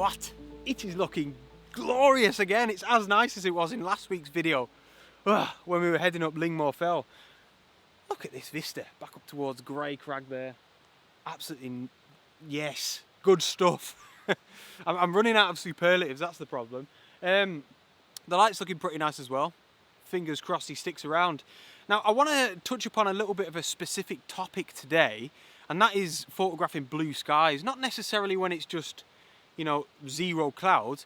what? It is looking glorious again. It's as nice as it was in last week's video when we were heading up Lingmore Fell. Look at this vista, back up towards Grey Crag there. Absolutely, yes, good stuff. I'm running out of superlatives, that's the problem. The light's looking pretty nice as well. Fingers crossed he sticks around. Now, I want to touch upon a little bit of a specific topic today, and that is photographing blue skies. Not necessarily when it's just, you know, zero clouds.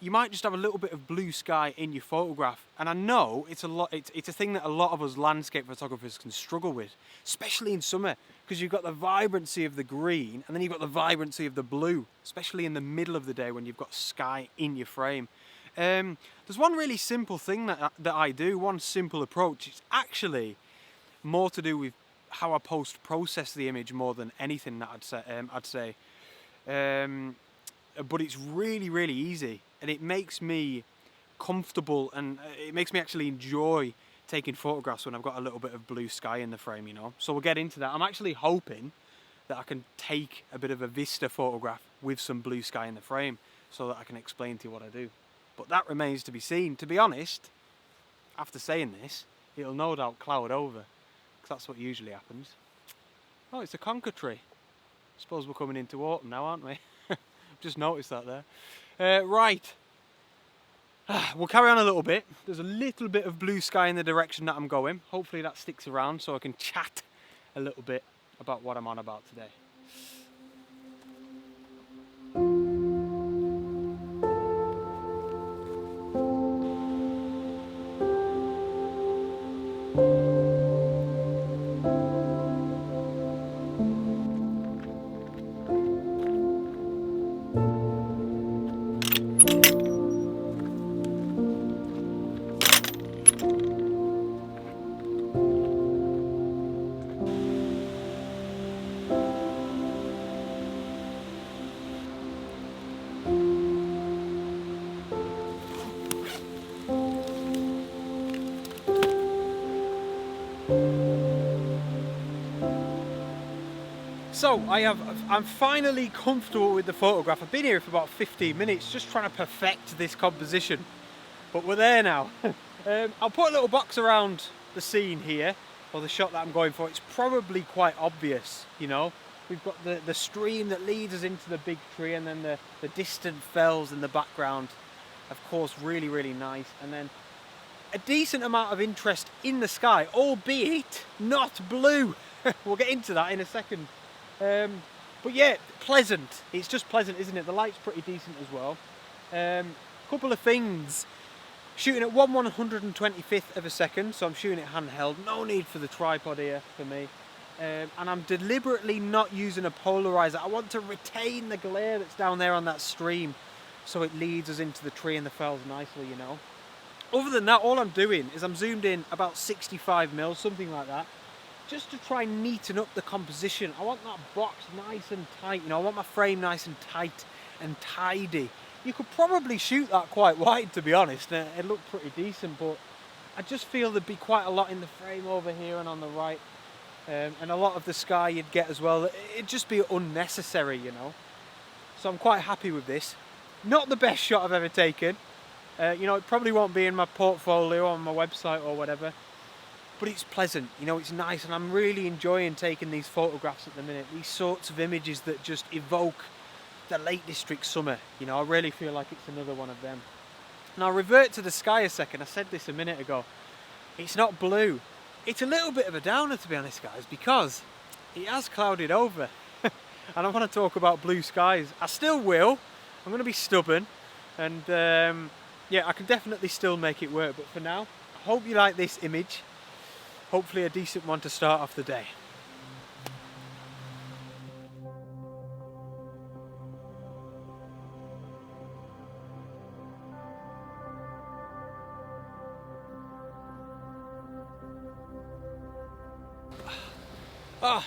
You might just have a little bit of blue sky in your photograph, and I know it's a thing that a lot of us landscape photographers can struggle with, especially in summer, because you've got the vibrancy of the green and then you've got the vibrancy of the blue, especially in the middle of the day when you've got sky in your frame. There's one really simple thing that I do, one simple approach. It's actually more to do with how I post-process the image more than anything that I'd say. But it's really, really easy, and it makes me comfortable, and it makes me actually enjoy taking photographs when I've got a little bit of blue sky in the frame, you know. So we'll get into that. I'm actually hoping that I can take a bit of a vista photograph with some blue sky in the frame so that I can explain to you what I do. But that remains to be seen. To be honest, after saying this, it'll no doubt cloud over, because that's what usually happens. Oh, it's a conker tree. Suppose we're coming into autumn now, aren't we? Just noticed that there. Right, we'll carry on a little bit. There's a little bit of blue sky in the direction that I'm going. Hopefully that sticks around so I can chat a little bit about what I'm on about today. So I'm finally comfortable with the photograph. I've been here for about 15 minutes just trying to perfect this composition, but we're there now. I'll put a little box around the scene here, or the shot that I'm going for. It's probably quite obvious, you know. We've got the stream that leads us into the big tree, and then the distant fells in the background, of course, really, really nice. And then a decent amount of interest in the sky, albeit not blue. We'll get into that in a second. But yeah, pleasant. It's just pleasant, isn't it? The light's pretty decent as well. Couple of things. Shooting at 1/125th of a second, so I'm shooting it handheld. No need for the tripod here for me. And I'm deliberately not using a polarizer. I want to retain the glare that's down there on that stream, so it leads us into the tree and the fells nicely, you know. Other than that, all I'm doing is I'm zoomed in about 65mm, something like that, just to try and neaten up the composition. I want that box nice and tight, you know. I want my frame nice and tight and tidy. You could probably shoot that quite wide, to be honest. It looked pretty decent, but I just feel there'd be quite a lot in the frame over here and on the right, and a lot of the sky you'd get as well. It'd just be unnecessary, you know. So I'm quite happy with this. Not the best shot I've ever taken. You know, it probably won't be in my portfolio on my website or whatever. But it's pleasant, you know, it's nice, and I'm really enjoying taking these photographs at the minute. These sorts of images that just evoke the Lake District summer. You know, I really feel like it's another one of them. Now, revert to the sky a second. I said this a minute ago. It's not blue. It's a little bit of a downer, to be honest, guys, because it has clouded over. And I want to talk about blue skies. I still will. I'm going to be stubborn. And yeah, I can definitely still make it work. But for now, I hope you like this image. Hopefully a decent one to start off the day.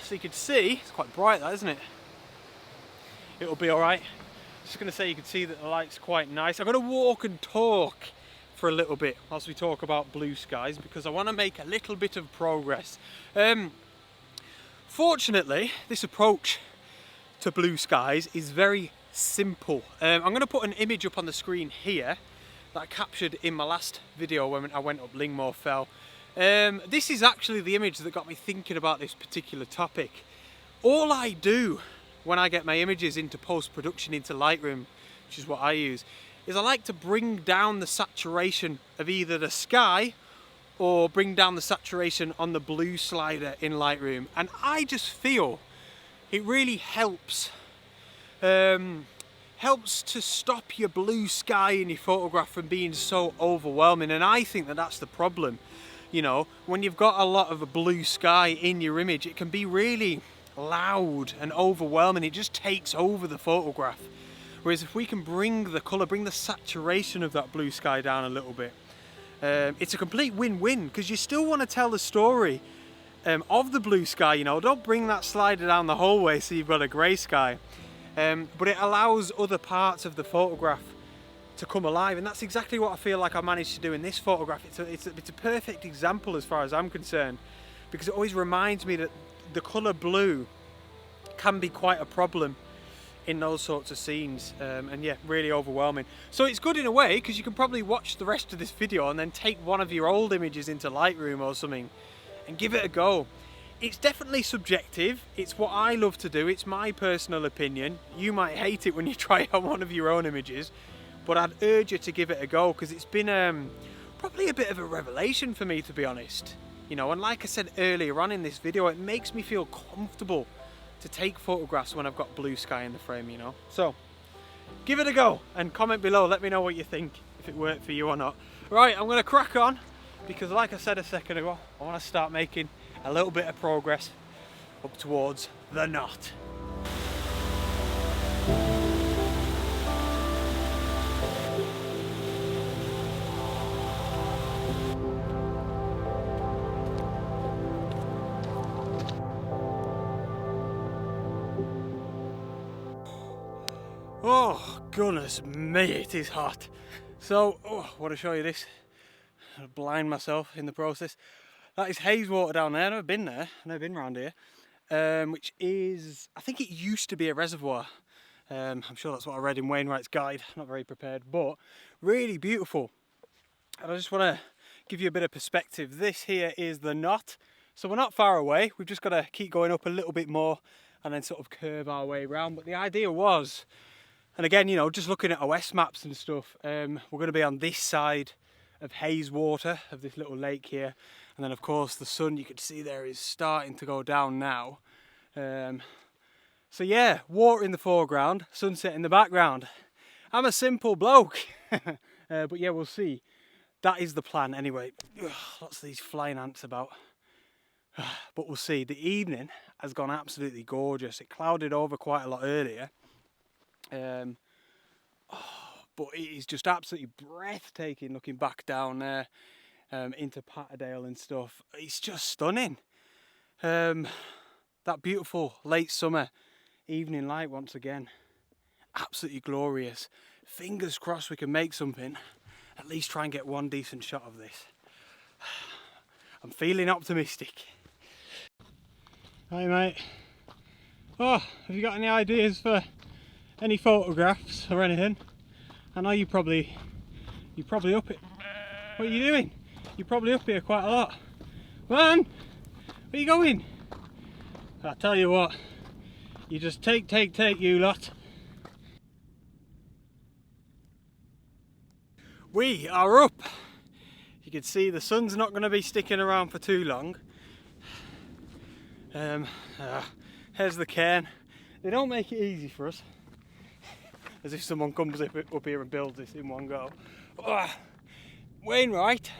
So you can see, it's quite bright that, isn't it? It'll be alright. Just going to say you can see that the light's quite nice. I'm going to walk and talk for a little bit whilst we talk about blue skies, because I want to make a little bit of progress. Fortunately, this approach to blue skies is very simple. I'm going to put an image up on the screen here that I captured in my last video when I went up Lingmore Fell. This is actually the image that got me thinking about this particular topic. All I do when I get my images into post-production, into Lightroom, which is what I use, is I like to bring down the saturation of either the sky or bring down the saturation on the blue slider in Lightroom. And I just feel it really helps to stop your blue sky in your photograph from being so overwhelming. And I think that that's the problem. You know, when you've got a lot of a blue sky in your image, it can be really loud and overwhelming. It just takes over the photograph. Whereas if we can bring the colour, bring the saturation of that blue sky down a little bit, it's a complete win-win, because you still want to tell the story of the blue sky. You know, don't bring that slider down the whole way so you've got a grey sky. But it allows other parts of the photograph to come alive, and that's exactly what I feel like I managed to do in this photograph. It's a perfect example as far as I'm concerned, because it always reminds me that the colour blue can be quite a problem in those sorts of scenes, and yeah, really overwhelming. So it's good in a way, because you can probably watch the rest of this video and then take one of your old images into Lightroom or something and give it a go. It's definitely subjective. It's what I love to do. It's my personal opinion. You might hate it when you try out one of your own images, but I'd urge you to give it a go, because it's been probably a bit of a revelation for me, to be honest. You know, and like I said earlier on in this video, it makes me feel comfortable to take photographs when I've got blue sky in the frame, you know. So give it a go and comment below. Let me know what you think, if it worked for you or not. Right, I'm going to crack on, because like I said a second ago, I want to start making a little bit of progress up towards the knot. Oh goodness me, it is hot. So I want to show you this. I'll blind myself in the process. That is Haze Water down there. I've never been there. I've never been around here. Which is, I think it used to be a reservoir. I'm sure that's what I read in Wainwright's guide. Not very prepared, but really beautiful. And I just want to give you a bit of perspective. This here is the knot. So we're not far away. We've just got to keep going up a little bit more and then sort of curve our way around. But the idea was, and again, you know, just looking at OS maps and stuff, we're going to be on this side of Haze Water, of this little lake here. And then of course the sun, you can see there, is starting to go down now. So yeah, water in the foreground, sunset in the background. I'm a simple bloke. But yeah, we'll see. That is the plan anyway. Ugh, lots of these flying ants about. But we'll see. The evening has gone absolutely gorgeous. It clouded over quite a lot earlier. But it is just absolutely breathtaking looking back down there into Patterdale and stuff. It's just stunning. That beautiful late summer evening light once again. Absolutely glorious. Fingers crossed we can make something. At least try and get one decent shot of this. I'm feeling optimistic. Hi mate. Oh, have you got any ideas for any photographs or anything? I know you're probably up it. What are you doing? You're probably up here quite a lot. Man, where are you going? I tell you what, you just take you lot. We are up. You can see the sun's not going to be sticking around for too long. Here's the cairn. They don't make it easy for us. As if someone comes up here and builds this in one go. Wainwright,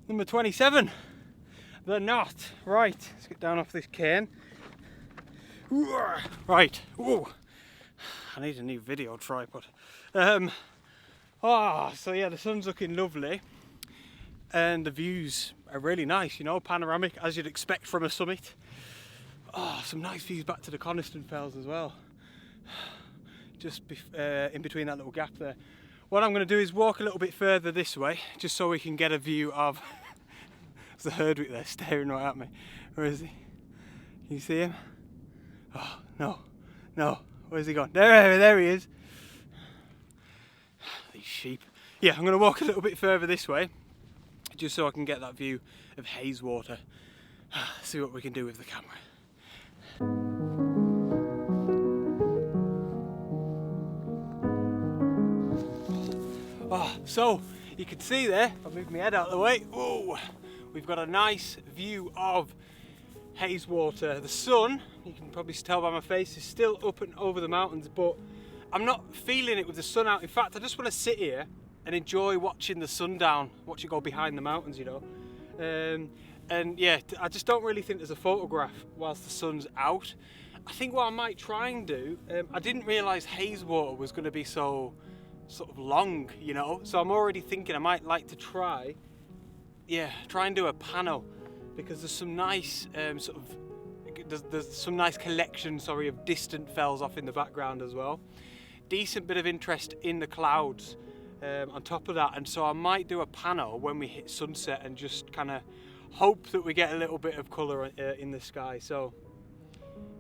number 27, the knot. Right, let's get down off this cairn. Right, ooh, I need a new video tripod. So yeah, the sun's looking lovely, and the views are really nice, you know, panoramic as you'd expect from a summit. Some nice views back to the Coniston Fells as well. Just in between that little gap there. What I'm going to do is walk a little bit further this way, just so we can get a view of there's the herdwick there staring right at me. Where is he? Can you see him? Oh, no. Where's he gone? There he is. These sheep. Yeah, I'm going to walk a little bit further this way, just so I can get that view of Haze Water. See what we can do with the camera. So you can see there, if I move my head out of the way, whoa, we've got a nice view of Haze Water. The sun, you can probably tell by my face, is still up and over the mountains, but I'm not feeling it with the sun out. In fact, I just want to sit here and enjoy watching the sundown, watch it go behind the mountains, you know. And yeah, I just don't really think there's a photograph whilst the sun's out. I think what I might try and do, I didn't realise Haze Water was going to be so sort of long, you know, so I'm already thinking I might like to try and do a panel, because there's some nice there's some nice collection, of distant fells off in the background as well. Decent bit of interest in the clouds on top of that, and so I might do a panel when we hit sunset and just kind of hope that we get a little bit of colour in the sky. So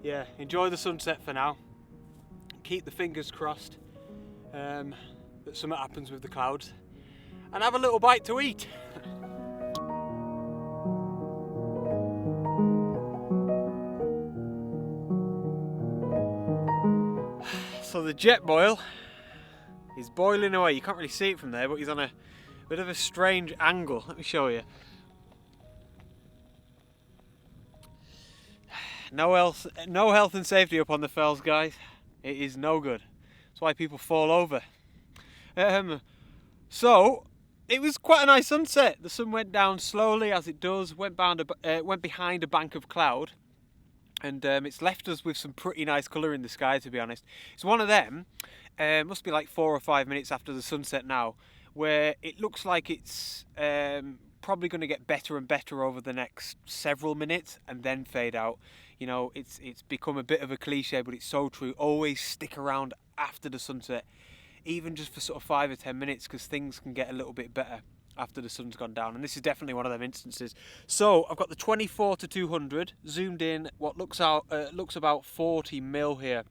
yeah, enjoy the sunset for now, keep the fingers crossed that something happens with the clouds, and have a little bite to eat. So the jet boil is boiling away. You can't really see it from there, but he's on a bit of a strange angle. Let me show you. No health and safety up on the fells, guys. It is no good. That's why people fall over. So it was quite a nice sunset. The sun went down slowly, as it does. Went behind a bank of cloud, and it's left us with some pretty nice colour in the sky, to be honest. It's one of them. Must be like 4 or 5 minutes after the sunset now, where it looks like it's probably going to get better and better over the next several minutes and then fade out. You know, it's become a bit of a cliche, but it's so true. Always stick around after the sunset, even just for sort of 5 or 10 minutes, because things can get a little bit better after the sun's gone down, and this is definitely one of them instances. So I've got the 24-200 zoomed in, what looks about 40 mil here.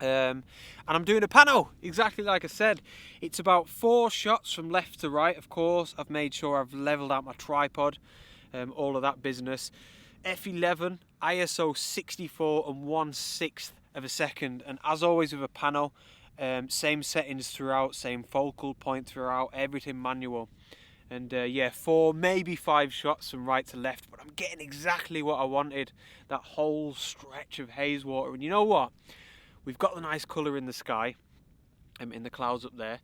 And I'm doing a panel, exactly like I said. It's about 4 shots from left to right, of course. I've made sure I've leveled out my tripod, all of that business. F11, ISO 64 and 1/6 of a second. And as always with a panel, same settings throughout, same focal point throughout, everything manual. And yeah, 4, maybe 5 shots from right to left, but I'm getting exactly what I wanted. That whole stretch of Haze Water. And you know what? We've got the nice colour in the sky, in the clouds up there.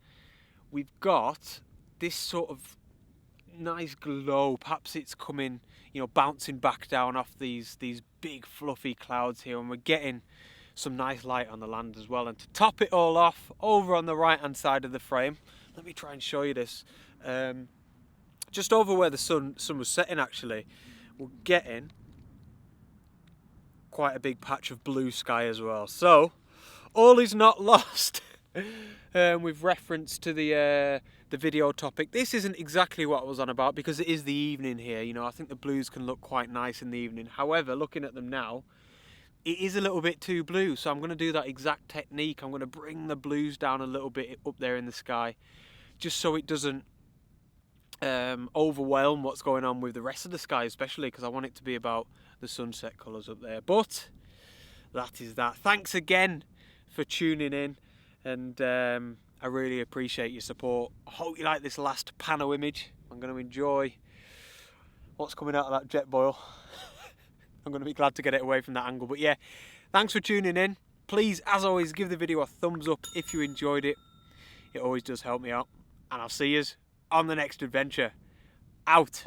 We've got this sort of nice glow. Perhaps it's coming, you know, bouncing back down off these big fluffy clouds here, and we're getting some nice light on the land as well. And to top it all off, over on the right hand side of the frame, let me try and show you this. Just over where the sun was setting, actually, we're getting quite a big patch of blue sky as well. So all is not lost. With reference to the video topic, this isn't exactly what I was on about, because it is the evening here. You know, I think the blues can look quite nice in the evening. However, looking at them now, it is a little bit too blue, so I'm going to do that exact technique. I'm going to bring the blues down a little bit up there in the sky, just so it doesn't overwhelm what's going on with the rest of the sky, especially because I want it to be about the sunset colours up there. But that is that. Thanks again for tuning in, and I really appreciate your support. I hope you like this last panel image. I'm going to enjoy what's coming out of that jet boil. I'm going to be glad to get it away from that angle. But yeah, thanks for tuning in. Please, as always, give the video a thumbs up if you enjoyed it. It always does help me out. And I'll see you on the next adventure. Out.